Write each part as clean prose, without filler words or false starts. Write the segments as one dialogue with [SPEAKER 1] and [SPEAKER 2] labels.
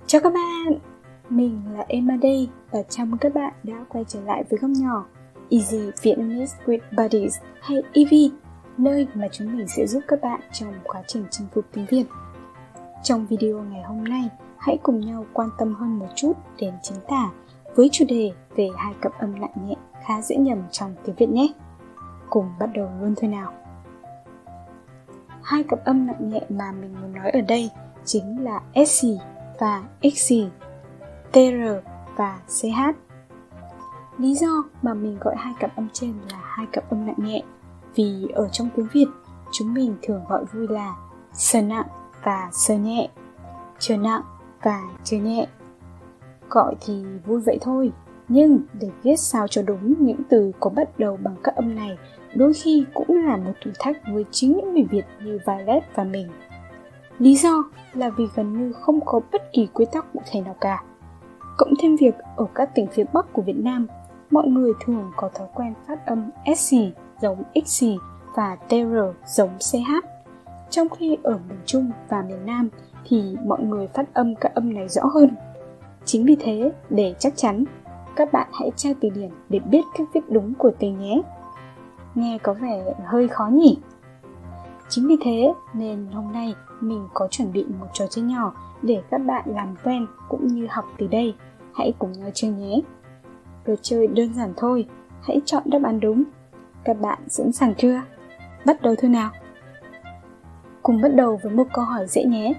[SPEAKER 1] Chào các bạn, mình là Emma đây và chào mừng các bạn đã quay trở lại với góc nhỏ Easy Vietnamese with Buddies hay EV, nơi mà chúng mình sẽ giúp các bạn trong quá trình chinh phục tiếng Việt. Trong video ngày hôm nay, hãy cùng nhau quan tâm hơn một chút đến chính tả với chủ đề về hai cặp âm nặng nhẹ khá dễ nhầm trong tiếng Việt nhé. Cùng bắt đầu luôn thôi nào. Hai cặp âm nặng nhẹ mà mình muốn nói ở đây chính là SC và XC, TR và CH. Lý do mà mình gọi hai cặp âm trên là hai cặp âm nặng nhẹ vì ở trong tiếng Việt chúng mình thường gọi vui là sờ nặng và sờ nhẹ, chờ nặng và chờ nhẹ. Gọi thì vui vậy thôi, nhưng để viết sao cho đúng những từ có bắt đầu bằng các âm này đôi khi cũng là một thử thách với chính những người Việt như Violet và mình. Lý do là vì gần như không có bất kỳ quy tắc cụ thể nào cả. Cộng thêm việc ở các tỉnh phía Bắc của Việt Nam, mọi người thường có thói quen phát âm SC giống XC và TR giống CH. Trong khi ở miền Trung và miền Nam thì mọi người phát âm các âm này rõ hơn. Chính vì thế, để chắc chắn, các bạn hãy tra từ điển để biết cách viết đúng của từ nhé. Nghe có vẻ hơi khó nhỉ? Chính vì thế nên hôm nay mình có chuẩn bị một trò chơi nhỏ để các bạn làm quen cũng như học từ đây. Hãy cùng nhau chơi nhé. Đồ chơi đơn giản thôi, hãy chọn đáp án đúng. Các bạn sẵn sàng chưa? Bắt đầu thôi nào. Cùng bắt đầu với một câu hỏi dễ nhé.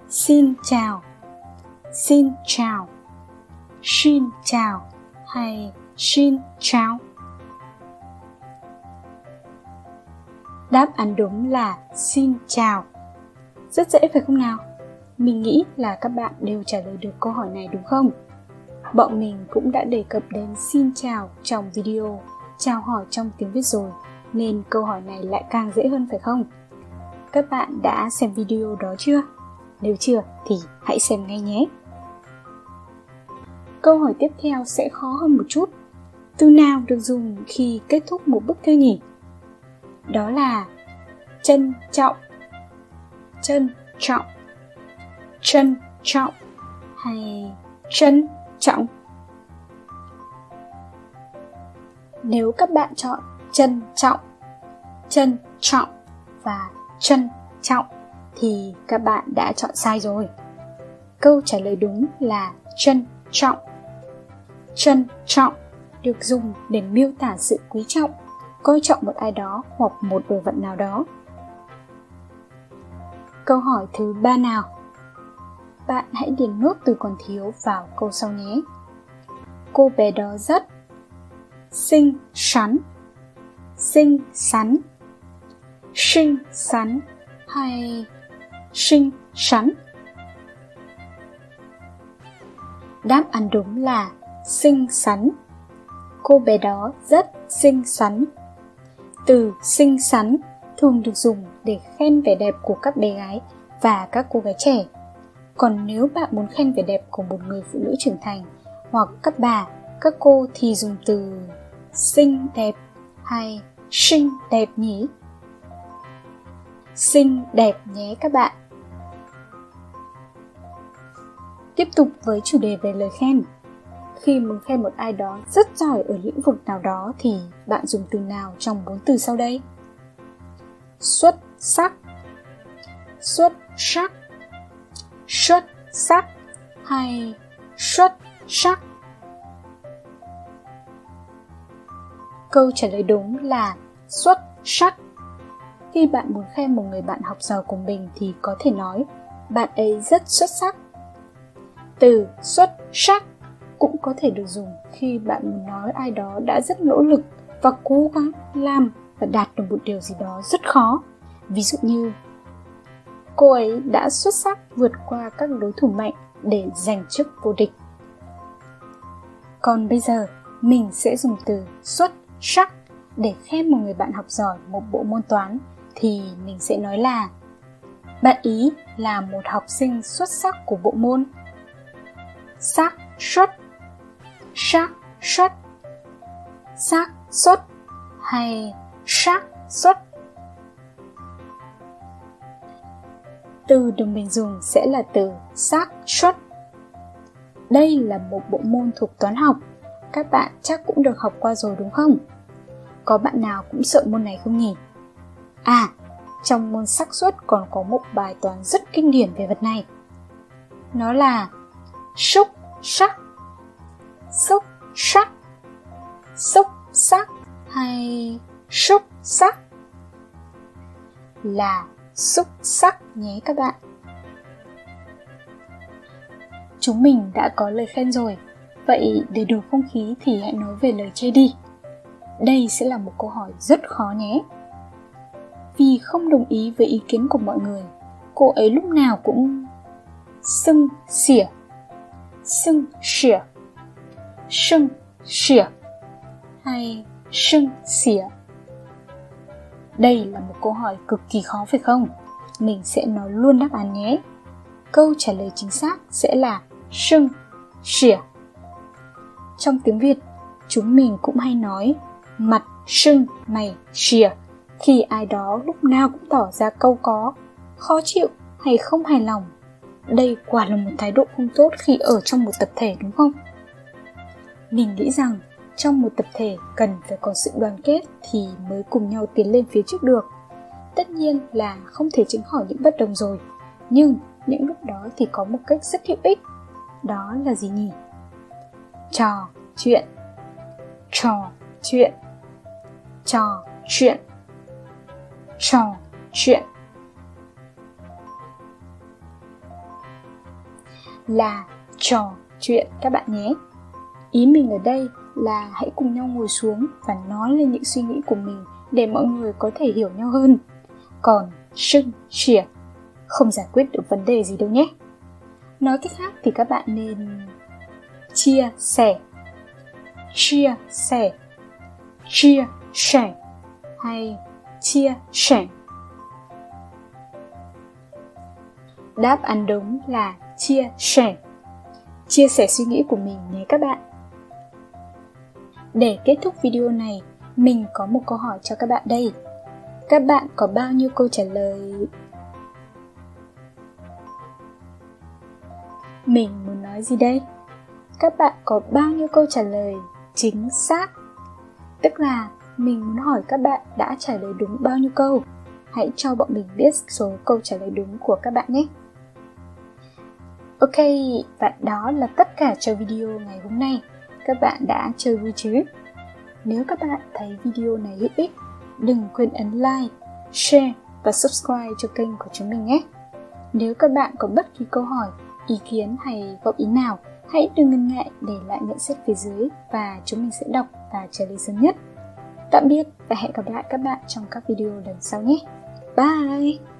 [SPEAKER 1] Xin chào, xin chào, xin chào hay xin chào? Đáp án đúng là xin chào. Rất dễ phải không nào? Mình nghĩ là các bạn đều trả lời được câu hỏi này đúng không? Bọn mình cũng đã đề cập đến xin chào trong video chào hỏi trong tiếng Việt rồi, nên câu hỏi này lại càng dễ hơn phải không? Các bạn đã xem video đó chưa? Nếu chưa thì hãy xem ngay nhé. Câu hỏi tiếp theo sẽ khó hơn một chút. Từ nào được dùng khi kết thúc một bức thư nhỉ? Đó là trân trọng, trân trọng, trân trọng hay trân trọng. Nếu các bạn chọn trân trọng và trân trọng thì các bạn đã chọn sai rồi. Câu trả lời đúng là trân trọng. Trân trọng được dùng để miêu tả sự quý trọng, coi trọng một ai đó hoặc một đồ vật nào đó. Câu hỏi thứ 3 nào. Bạn hãy điền nốt từ còn thiếu vào câu sau nhé. Cô bé đó rất xinh xắn, xinh xắn, xinh xắn hay xinh xắn? Đáp án đúng là xinh xắn. Cô bé đó rất xinh xắn. Từ xinh xắn thường được dùng để khen vẻ đẹp của các bé gái và các cô gái trẻ. Còn nếu bạn muốn khen vẻ đẹp của một người phụ nữ trưởng thành hoặc các bà, các cô thì dùng từ xinh đẹp hay xinh đẹp nhỉ? Xinh đẹp nhé các bạn. Tiếp tục với chủ đề về lời khen. Khi muốn khen một ai đó rất giỏi ở lĩnh vực nào đó thì bạn dùng từ nào trong 4 từ sau đây? Xuất sắc, xuất sắc, xuất sắc hay xuất sắc? Câu trả lời đúng là xuất sắc. Khi bạn muốn khen một người bạn học giỏi của mình thì có thể nói bạn ấy rất xuất sắc. Từ xuất sắc cũng có thể được dùng khi bạn muốn nói ai đó đã rất nỗ lực và cố gắng làm và đạt được một điều gì đó rất khó. Ví dụ như cô ấy đã xuất sắc vượt qua các đối thủ mạnh để giành chức vô địch. Còn bây giờ mình sẽ dùng từ xuất sắc để khen một người bạn học giỏi một bộ môn toán thì mình sẽ nói là bạn ý là một học sinh xuất sắc của bộ môn. Xác suất, xác suất, xác suất hay xác suất? Từ được mình dùng sẽ là từ xác suất. Đây là một bộ môn thuộc toán học. Các bạn chắc cũng được học qua rồi đúng không? Có bạn nào cũng sợ môn này không nhỉ? À, trong môn xác suất còn có một bài toán rất kinh điển về vật này. Nó là xúc sắc. Xúc sắc, xúc sắc hay xúc sắc? Là xúc sắc nhé các bạn. Chúng mình đã có lời khen rồi. Vậy để đổi không khí thì hãy nói về lời chê đi. Đây sẽ là một câu hỏi rất khó nhé. Vì không đồng ý với ý kiến của mọi người, cô ấy lúc nào cũng xưng xỉa, xưng xỉa, xưng xỉa hay xưng xỉa. Đây là một câu hỏi cực kỳ khó phải không? Mình sẽ nói luôn đáp án nhé. Câu trả lời chính xác sẽ là xưng xỉa. Trong tiếng Việt, chúng mình cũng hay nói mặt sưng mày xỉa khi ai đó lúc nào cũng tỏ ra cau có, khó chịu hay không hài lòng. Đây quả là một thái độ không tốt khi ở trong một tập thể đúng không? Mình nghĩ rằng trong một tập thể cần phải có sự đoàn kết thì mới cùng nhau tiến lên phía trước được. Tất nhiên là không thể tránh khỏi những bất đồng rồi, nhưng những lúc đó thì có một cách rất hữu ích. Đó là gì nhỉ? Trò chuyện. Trò chuyện. Trò chuyện. Trò chuyện. Là trò chuyện các bạn nhé. Ý mình ở đây là hãy cùng nhau ngồi xuống và nói lên những suy nghĩ của mình để mọi người có thể hiểu nhau hơn. Còn xưng xỉa không giải quyết được vấn đề gì đâu nhé. Nói cách khác thì các bạn nên chia sẻ, chia sẻ, chia sẻ hay chia sẻ. Đáp án đúng là chia sẻ. Chia sẻ suy nghĩ của mình nhé các bạn. Để kết thúc video này, mình có một câu hỏi cho các bạn đây. Các bạn có bao nhiêu câu trả lời? Mình muốn nói gì đây? Các bạn có bao nhiêu câu trả lời chính xác? Tức là mình muốn hỏi các bạn đã trả lời đúng bao nhiêu câu. Hãy cho bọn mình biết số câu trả lời đúng của các bạn nhé. Ok, và đó là tất cả cho video ngày hôm nay. Các bạn đã chơi vui chứ? Nếu các bạn thấy video này hữu ích, đừng quên ấn like, share và subscribe cho kênh của chúng mình nhé. Nếu các bạn có bất kỳ câu hỏi, ý kiến hay góp ý nào, hãy đừng ngần ngại để lại nhận xét phía dưới và chúng mình sẽ đọc và trả lời sớm nhất. Tạm biệt và hẹn gặp lại các bạn trong các video lần sau nhé. Bye!